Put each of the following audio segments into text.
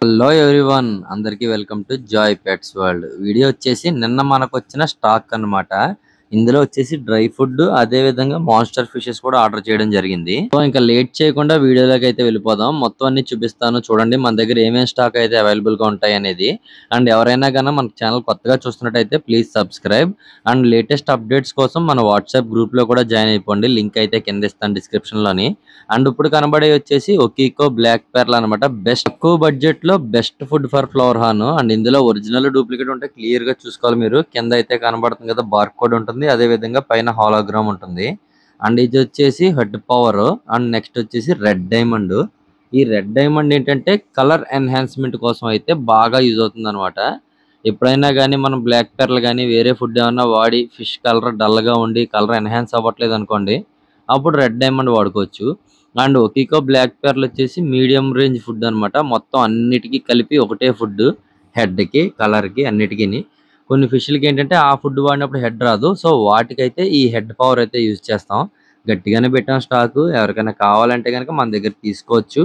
Hello everyone, అందరికీ welcome to Joy pets world. Video వచ్చేసి నిన్న మనకు వచ్చిన స్టాక్ అన్నమాట. ఇందులో వచ్చేసి డ్రై ఫుడ్, అదే విధంగా మాన్స్టర్ ఫిషెస్ కూడా ఆర్డర్ చేయడం జరిగింది. సో ఇంకా లేట్ చేయకుండా వీడియోలోకి అయితే వెళ్ళిపోదాం. మొత్తం అన్ని చూపిస్తాను చూడండి, మన దగ్గర ఏమేమి స్టాక్ అయితే అవైలబుల్ గా ఉంటాయి అనేది. అండ్ ఎవరైనా కన్నా మన ఛానల్ కొత్తగా చూస్తున్నట్టయితే please subscribe. And latest updates కోసం మన వాట్సాప్ గ్రూప్ లో కూడా జాయిన్ అయిపోండి, లింక్ అయితే కింద ఇస్తాను డిస్క్రిప్షన్ లోని. అండ్ ఇప్పుడు కనబడే వచ్చేసి ఒకీకో బ్లాక్ పెర్ల్ అనమాట. బెస్ట్ తక్కువ బడ్జెట్ లో బెస్ట్ ఫుడ్ ఫర్ ఫ్లవర్ హాన్. అండ్ ఇందులో ఒరిజినల్ డూప్లికేట్ ఉంటే క్లియర్ గా చూసుకోవాలి మీరు. కింద అయితే కనబడుతుంది కదా బార్ కోడ్ ఉంటుంది, అదే విధంగా పైన హాలోగ్రామ్ ఉంటుంది. అండ్ ఇది వచ్చేసి హెడ్ పవర్. అండ్ నెక్స్ట్ వచ్చేసి రెడ్ డైమండ్. ఈ రెడ్ డైమండ్ ఏంటంటే కలర్ ఎన్హాన్స్మెంట్ కోసం అయితే బాగా యూజ్ అవుతుంది అనమాట. ఎప్పుడైనా కానీ మనం బ్లాక్ పెర్ల్ కానీ వేరే ఫుడ్ ఏమన్నా వాడి ఫిష్ కలర్ డల్ గా ఉండి కలర్ ఎన్హాన్స్ అవ్వట్లేదు అనుకోండి, అప్పుడు రెడ్ డైమండ్ వాడుకోవచ్చు. అండ్ ఒకీకో బ్లాక్ పెర్ల్ వచ్చేసి మీడియం రేంజ్ ఫుడ్ అనమాట. మొత్తం అన్నిటికీ కలిపి ఒకటే ఫుడ్, హెడ్ కి కలర్ కి అన్నిటికీ. కొన్ని ఫిష్లకి ఏంటంటే ఆ ఫుడ్ వాడినప్పుడు హెడ్ రాదు, సో వాటికైతే ఈ హెడ్ పవర్ అయితే యూజ్ చేస్తాం. గట్టిగానే పెట్టాం స్టాక్, ఎవరికైనా కావాలంటే కనుక మన దగ్గర తీసుకోవచ్చు.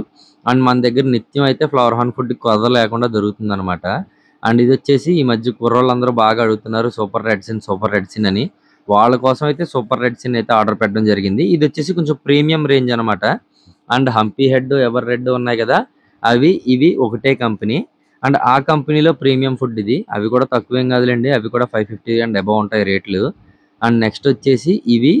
అండ్ మన దగ్గర నిత్యం అయితే ఫ్లవర్ హాన్ ఫుడ్ కొరత లేకుండా దొరుకుతుంది అనమాట. అండ్ ఇది వచ్చేసి ఈ మధ్య కుర్రోళ్ళందరూ బాగా అడుగుతున్నారు సూపర్ రెడ్ సిన్ అని. వాళ్ళ కోసం అయితే సూపర్ రెడ్ సిన్ అయితే ఆర్డర్ పెట్టడం జరిగింది. ఇది వచ్చేసి కొంచెం ప్రీమియం రేంజ్ అనమాట. And Hampi head, ever red ఉన్నాయి కదా, ఇవి ఒకటే కంపెనీ. అండ్ ఆ కంపెనీలో ప్రీమియం ఫుడ్ ఇది. అవి కూడా తక్కువేం కాదులేండి, అవి కూడా 550 అండ్ అబౌవ్ ఉంటాయి రేట్లు. అండ్ నెక్స్ట్ వచ్చేసి ఇవి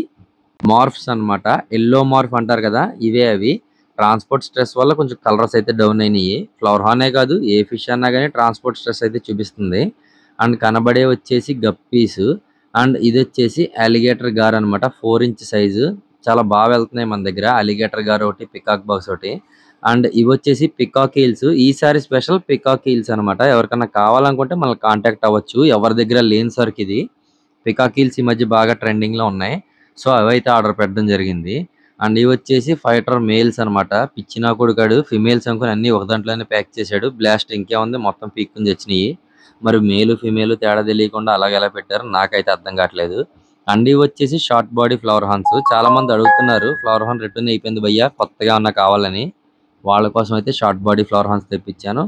మార్ఫ్స్ అన్నమాట. ఎల్లో మార్ఫ్ అంటారు కదా, ఇవే అవి. ట్రాన్స్పోర్ట్ స్ట్రెస్ వల్ల కొంచెం కలర్స్ అయితే డౌన్ అయినాయి. ఫ్లవర్ హానే కాదు, ఏ ఫిష్ అన్నా కానీ ట్రాన్స్పోర్ట్ స్ట్రెస్ అయితే చూపిస్తుంది. అండ్ కనబడే వచ్చేసి గప్పీస్. అండ్ ఇది వచ్చేసి అలిగేటర్ గార్ అనమాట, 4 ఇంచ్ సైజు. చాలా బాగా వెళ్తున్నాయి మన దగ్గర. అలిగేటర్ గార్ ఒకటి, పికాక్ బాక్స్ ఒకటి. అండ్ ఇవి వచ్చేసి పికాక్ హీల్స్. ఈసారి స్పెషల్ పికాక్ హీల్స్ అనమాట. ఎవరికన్నా కావాలనుకుంటే మనల్ని కాంటాక్ట్ అవ్వచ్చు, ఎవరి దగ్గర లేని సరికి ఇది. పికాక్ హీల్స్ ఈ మధ్య బాగా ట్రెండింగ్ లో ఉన్నాయి, సో అవైతే ఆర్డర్ పెట్టడం జరిగింది. అండ్ ఇవి వచ్చేసి ఫైటర్ మేల్స్ అనమాట. పిచ్చినా కొడుకాడు ఫిమేల్స్ అనుకుని అన్ని ఒక దాంట్లోనే ప్యాక్ చేశాడు. బ్లాస్ట్ ఇంకేముంది, మొత్తం పీక్కుని తెచ్చినాయి. మరి మేలు ఫిమేల్ తేడా తెలియకుండా అలాగే ఎలా పెట్టారు నాకైతే అర్థం కావట్లేదు. అండ్ ఇవి వచ్చేసి షార్ట్ బాడీ ఫ్లవర్ హాన్స్. చాలా మంది అడుగుతున్నారు ఫ్లవర్ హాన్ రిటర్న్ అయిపోయింది భయ్యా, కొత్తగా ఉన్న కావాలని. వాళ్ళ కోసం అయితే షార్ట్ బాడీ ఫ్లవర్ హాన్స్ తెప్పించాను.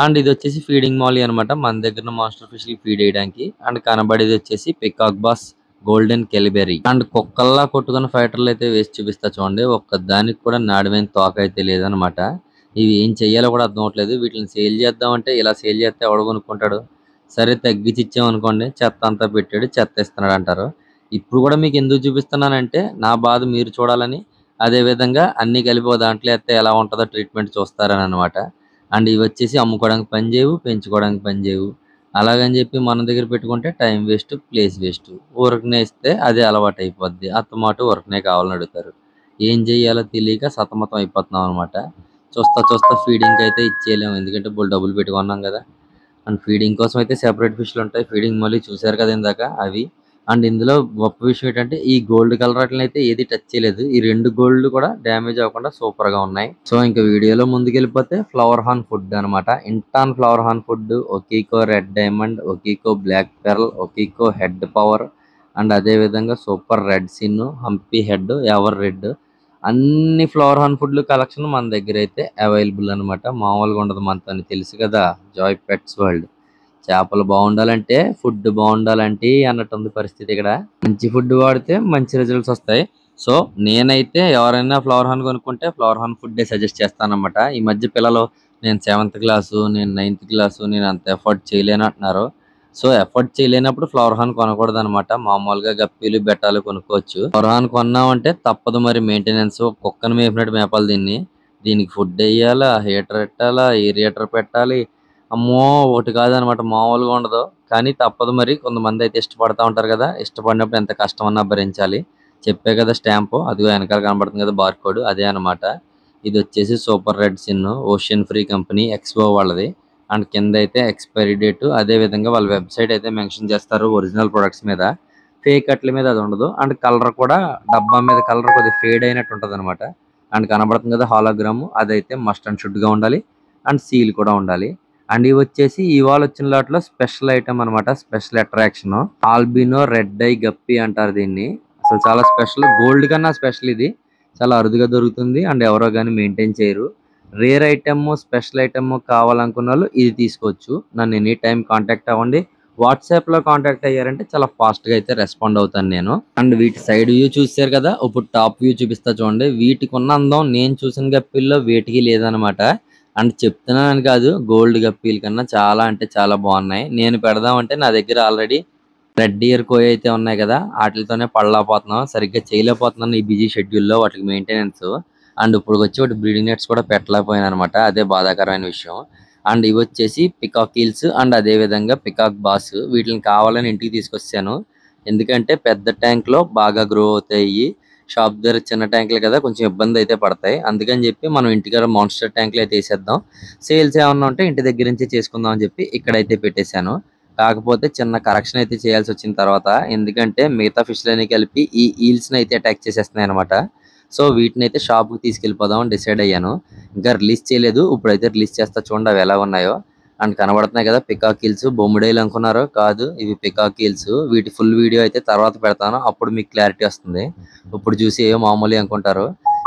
అండ్ ఇది వచ్చేసి ఫీడింగ్ మాలీ అనమాట, మన దగ్గర మాన్స్టర్ ఫిష్ కి ఫీడ్ చేయడానికి. అండ్ కనబడేది వచ్చేసి పికాక్ బాస్ గోల్డెన్ కెలిబెరీ. అండ్ కుక్కల్లా కొట్టుకున్న ఫైటర్లు అయితే వేసి చూపిస్తా చూడండి. ఒక్క దానికి కూడా నాడమైన తోక అయితే లేదనమాట. ఇవి ఏం చెయ్యాలో కూడా అర్థం అవట్లేదు. వీటిని సేల్ చేద్దామంటే ఇలా సేల్ చేస్తే ఎవడు కొనుక్కుంటాడు? సరే తగ్గించి ఇచ్చామనుకోండి, చెత్త అంతా పెట్టాడు, చెత్త ఇస్తున్నాడు అంటారు. ఇప్పుడు కూడా మీకు ఎందుకు చూపిస్తున్నానంటే నా బాధ మీరు చూడాలని, అదే విధంగా అన్ని కలిపి ఓ దాంట్లో ఎత్తే ఎలా ఉంటుందో ట్రీట్మెంట్ చూస్తారని అనమాట. అండ్ ఇవి వచ్చేసి అమ్ముకోవడానికి పని చేయవు, పెంచుకోవడానికి పని చేయవు. అలాగని చెప్పి మన దగ్గర పెట్టుకుంటే టైం వేస్ట్, ప్లేస్ వేస్ట్. ఊరకనే ఇస్తే అదే అలవాటు అయిపోద్ది. అత్తమాట ఊరకనే కావాలని అడుగుతారు. ఏం చెయ్యాలో తెలియక సతమతం అయిపోతున్నాం అనమాట. చూస్తా ఫీడింగ్ అయితే ఇచ్చేయలేము, ఎందుకంటే డబ్బులు పెట్టుకున్నాం కదా. అండ్ ఫీడింగ్ కోసం అయితే సెపరేట్ ఫిష్లు ఉంటాయి. ఫీడింగ్ మళ్ళీ చూసారు కదా ఇందాక, అవి. అండ్ ఇందులో గొప్ప విషయం ఏంటంటే ఈ గోల్డ్ కలర్ వాటిని అయితే ఏది టచ్ చేయలేదు. ఈ 2 గోల్డ్ కూడా డ్యామేజ్ అవ్వకుండా సూపర్ గా ఉన్నాయి. సో ఇంకా వీడియోలో ముందుకెళ్ళిపోతే ఫ్లవర్ హాన్ ఫుడ్ అనమాట. ఇంటాన్ ఫ్లవర్ హాన్ ఫుడ్, ఒకీకో రెడ్ డైమండ్, ఒకీకో బ్లాక్ పెర్ల్, ఒకీకో హెడ్ పవర్, అండ్ అదే విధంగా సూపర్ రెడ్ సిన్, హంపీ హెడ్, ఎవర్ రెడ్. అన్ని ఫ్లవర్ హాన్ ఫుడ్లు కలెక్షన్ మన దగ్గర అయితే అవైలబుల్ అనమాట. మామూలుగా ఉండదు మనతో, తెలుసు కదా జాయ్ పెట్స్ వరల్డ్. చేపలు బాగుండాలంటే ఫుడ్ బాగుండాలంటే అన్నట్టు ఉంది పరిస్థితి ఇక్కడ. మంచి ఫుడ్ వాడితే మంచి రిజల్ట్స్ వస్తాయి. సో నేనైతే ఎవరైనా ఫ్లవర్ హాన్ కొనుక్కుంటే ఫ్లవర్ హాన్ ఫుడ్ సజెస్ట్ చేస్తానన్నమాట. ఈ మధ్య పిల్లలు నేను 7th క్లాసు, నేను 9th క్లాసు, నేను అంత ఎఫర్ట్ చేయలేను అంటున్నారు. సో ఎఫర్ట్ చేయలేనప్పుడు ఫ్లవర్ హాన్ కొనకూడదు అనమాట. మామూలుగా గప్పీలు బెట్టాలు కొనుక్కోవచ్చు. ఫ్లవర్ హాన్ కొన్నామంటే తప్పదు మరి మెయింటెనెన్స్. కుక్కను మేపినట్టు మేపాలి దీన్ని. దీనికి ఫుడ్ వేయాలా, హీటర్ పెట్టాలా, ఏరియేటర్ పెట్టాలి. అమ్మో, ఒకటి కాదనమాట, మామూలుగా ఉండదు. కానీ తప్పదు మరి, కొంతమంది అయితే ఇష్టపడతా ఉంటారు కదా, ఇష్టపడినప్పుడు ఎంత కష్టం అన్నా భరించాలి. చెప్పే కదా స్టాంపు, అదిగో వెనకాల కనబడుతుంది కదా బార్ కోడ్, అదే అనమాట. ఇది వచ్చేసి super red sin, ocean free company, expo వాళ్ళది. అండ్ కింద అయితే ఎక్స్పైరీ డేట్, అదే విధంగా వాళ్ళ వెబ్సైట్ అయితే మెన్షన్ చేస్తారు ఒరిజినల్ ప్రొడక్ట్స్ మీద. ఫేక్ అట్ల మీద అది ఉండదు. అండ్ కలర్ కూడా డబ్బా మీద కలర్ కొద్దిగా ఫేడ్ అయినట్టు ఉంటుంది అనమాట. అండ్ కనబడుతుంది కదా హాలోగ్రామ్, అదైతే మస్ట్ అండ్ షుడ్ గా ఉండాలి. అండ్ సీల్ కూడా ఉండాలి. అండ్ ఇవి వచ్చేసి ఇవాళ వచ్చిన లాట్లో స్పెషల్ ఐటమ్ అనమాట, special attraction. Albino red eye guppy అంటారు దీన్ని. అసలు చాలా స్పెషల్, గోల్డ్ కన్నా స్పెషల్ ఇది. చాలా అరుదుగా దొరుకుతుంది. అండ్ ఎవరో కానీ మెయింటైన్ చేయరు. రేర్ ఐటమ్ స్పెషల్ ఐటమ్ కావాలనుకున్న వాళ్ళు ఇది తీసుకోవచ్చు. నన్ను ఎనీ టైం కాంటాక్ట్ అవ్వండి. వాట్సాప్ లో కాంటాక్ట్ అయ్యారంటే చాలా ఫాస్ట్ గా అయితే రెస్పాండ్ అవుతాను నేను. అండ్ వీటి సైడ్ వ్యూ చూసారు కదా, ఇప్పుడు టాప్ వ్యూ చూపిస్తా చూడండి. వీటికి ఉన్న అందం నేను చూసిన గప్పిల్లో వేటికి లేదనమాట. అండ్ చెప్తున్నానని కాదు, గోల్డ్ గప్పీల కన్నా చాలా అంటే చాలా బాగున్నాయి. నేను పెడదామంటే నా దగ్గర ఆల్రెడీ రెడ్ ఇయర్ కోయి అయితే ఉన్నాయి కదా, వాటితోనే పడలేకపోతున్నాం, సరిగ్గా చేయలేకపోతున్నాను ఈ బిజీ షెడ్యూల్లో వాటికి మెయింటెనెన్స్. అండ్ ఇప్పుడు వచ్చి ఒకటి బ్రీడింగ్ నెట్స్ కూడా పెట్టలేకపోయాను అనమాట, అదే బాధాకరమైన విషయం. అండ్ ఇవి వచ్చేసి పికాక్ హీల్స్ అండ్ అదే విధంగా పికాక్ బాస్. వీటిని కావాలని ఇంటికి తీసుకొచ్చాను, ఎందుకంటే పెద్ద ట్యాంక్ లో బాగా గ్రో అవుతాయి. షాప్ దగ్గర చిన్న ట్యాంకులు కదా, కొంచెం ఇబ్బంది అయితే పడతాయి. అందుకని చెప్పి మనం ఇంటికాడ మాన్స్టర్ ట్యాంకులు అయితే వేసేద్దాం. సేల్స్ ఏమన్నా ఉంటే ఇంటి దగ్గర నుంచి చేసుకుందాం అని చెప్పి ఇక్కడైతే పెట్టేశాను. కాకపోతే చిన్న కరెక్షన్ అయితే చేయాల్సి వచ్చిన తర్వాత, ఎందుకంటే మిగతా ఫిష్లని కలిపి ఈ ఈల్స్ ని అయితే అటాక్ చేసేస్తున్నాయి అనమాట. సో వీటిని అయితే షాప్ కి తీసుకెళ్లిపోదాం డిసైడ్ అయ్యాను. ఇంకా రిలీజ్ చేయలేదు, ఇప్పుడైతే రిలీజ్ చేస్తా చూడండి అవి ఎలా ఉన్నాయో. అండ్ కనబడుతున్నాయి కదా పికాక్ హీల్స్. బొమ్మిడైలు అనుకున్నారు, కాదు ఇవి పికాక్ హీల్స్. వీటి ఫుల్ వీడియో అయితే తర్వాత పెడతాను, అప్పుడు మీకు క్లారిటీ వస్తుంది. ఇప్పుడు చూసి ఏమో మామూలు అనుకుంటారు.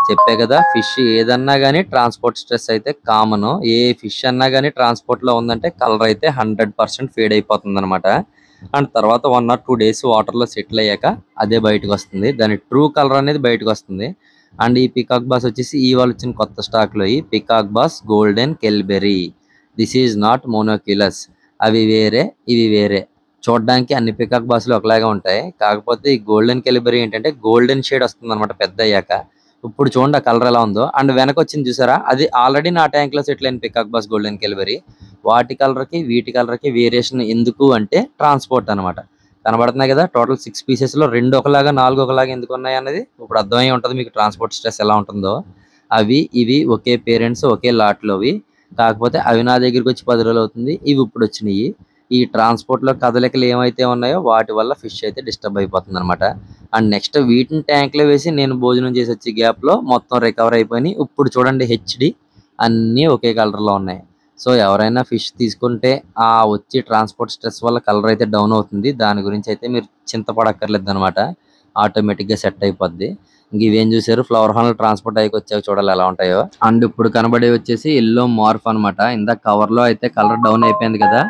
చెప్పే కదా, ఫిష్ ఏదన్నా గానీ ట్రాన్స్పోర్ట్ స్ట్రెస్ అయితే కామన్. ఏ ఫిష్ అన్నా గానీ ట్రాన్స్పోర్ట్ లో ఉందంటే కలర్ అయితే 100% ఫేడ్ అయిపోతుంది అనమాట. అండ్ తర్వాత 1 or 2 days వాటర్ లో సెటిల్ అయ్యాక అదే బయటకు వస్తుంది, దాని ట్రూ కలర్ అనేది బయటకు వస్తుంది. అండ్ ఈ పికాక్ బాస్ వచ్చేసి ఇవాళ వచ్చిన కొత్త స్టాక్ లో ఈ peacock bass golden kelberi. This is not monoculus. అవి వేరే ఇవి వేరే. చూడడానికి అన్ని పికాక్ బాస్లు ఒకలాగా ఉంటాయి, కాకపోతే ఈ గోల్డెన్ కెలిబరీ ఏంటంటే గోల్డెన్ షేడ్ వస్తుంది అనమాట పెద్ద అయ్యాక. ఇప్పుడు చూడండి ఆ కలర్ ఎలా ఉందో. అండ్ వెనక వచ్చింది చూసారా, అది ఆల్రెడీ నా ట్యాంక్ లో సెటిల్ అయిన పికాక్ బాస్ గోల్డెన్ కెలిబరీ. వాటి కలర్ కి వీటి కలర్ కి వేరియేషన్ ఎందుకు అంటే ట్రాన్స్పోర్ట్ అనమాట. కనబడుతున్నాయి కదా, టోటల్ 6 పీసెస్ లో 2 ఒకలాగా 4 ఒకలాగా ఎందుకు ఉన్నాయి అన్నది ఇప్పుడు అర్థమై ఉంటది మీకు ట్రాన్స్పోర్ట్ స్ట్రెస్ ఎలా ఉంటుందో. అవి ఇవి ఒకే పేరెంట్స్ ఒకే లాట్ లోవి, కాకపోతే అవి నా దగ్గరికి వచ్చి 10 రోజులు అవుతుంది, ఇవి ఇప్పుడు వచ్చినాయి. ఈ ట్రాన్స్పోర్ట్ లో కదలికలు ఏమైతే ఉన్నాయో వాటి వల్ల ఫిష్ అయితే డిస్టర్బ్ అయిపోతుంది అనమాట. అండ్ నెక్స్ట్ వీటిని ట్యాంక్ లో వేసి నేను భోజనం చేసి వచ్చే గ్యాప్ లో మొత్తం రికవర్ అయిపోయి ఇప్పుడు చూడండి హెచ్డి అన్నీ ఒకే కలర్ లో ఉన్నాయి. సో ఎవరైనా ఫిష్ తీసుకుంటే ఆ వచ్చి ట్రాన్స్పోర్ట్ స్ట్రెస్ వల్ల కలర్ అయితే డౌన్ అవుతుంది, దాని గురించి అయితే మీరు చింతపడక్కర్లేదు అనమాట, ఆటోమేటిక్ గా సెట్ అయిపోద్ది. ఇంక ఇవేం చూసారు, ఫ్లవర్ హాల్ ట్రాన్స్పోర్ట్ అయ్యి వచ్చాక చూడాలి ఎలా ఉంటాయో. అండ్ ఇప్పుడు కనబడే వచ్చేసి ఎల్లో మార్ఫ్ అనమాట. ఇందాక కవర్ లో అయితే కలర్ డౌన్ అయిపోయింది కదా,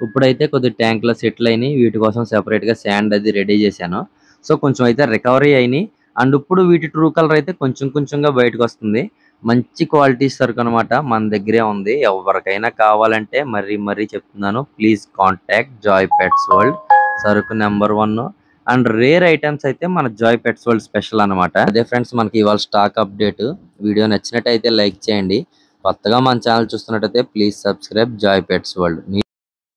ఇప్పుడైతే కొద్ది ట్యాంక్ లో సెటిల్ అయినాయి. వీటి కోసం సెపరేట్ గా శాండ్ అది రెడీ చేశాను. సో కొంచెం అయితే రికవరీ అయినాయి. అండ్ ఇప్పుడు వీటి ట్రూ కలర్ అయితే కొంచెం కొంచెంగా బయటకు వస్తుంది. మంచి క్వాలిటీ సరుకు అనమాట, మన దగ్గరే ఉంది. ఎవరికైనా కావాలంటే మరీ మరీ చెప్తున్నాను, please contact Joy pets world. సరుకు నెంబర్ 1. అండ్ రేర్ ఐటమ్స్ అయితే మన జాయ్ పెట్స్ వరల్డ్ స్పెషల్ అనమాట. అదే ఫ్రెండ్స్ మనకి ఇవాళ స్టాక్ అప్డేట్. వీడియో నచ్చినట్టయితే లైక్ చేయండి. కొత్తగా మన ఛానల్ చూస్తున్నట్టయితే please subscribe Joy pets world.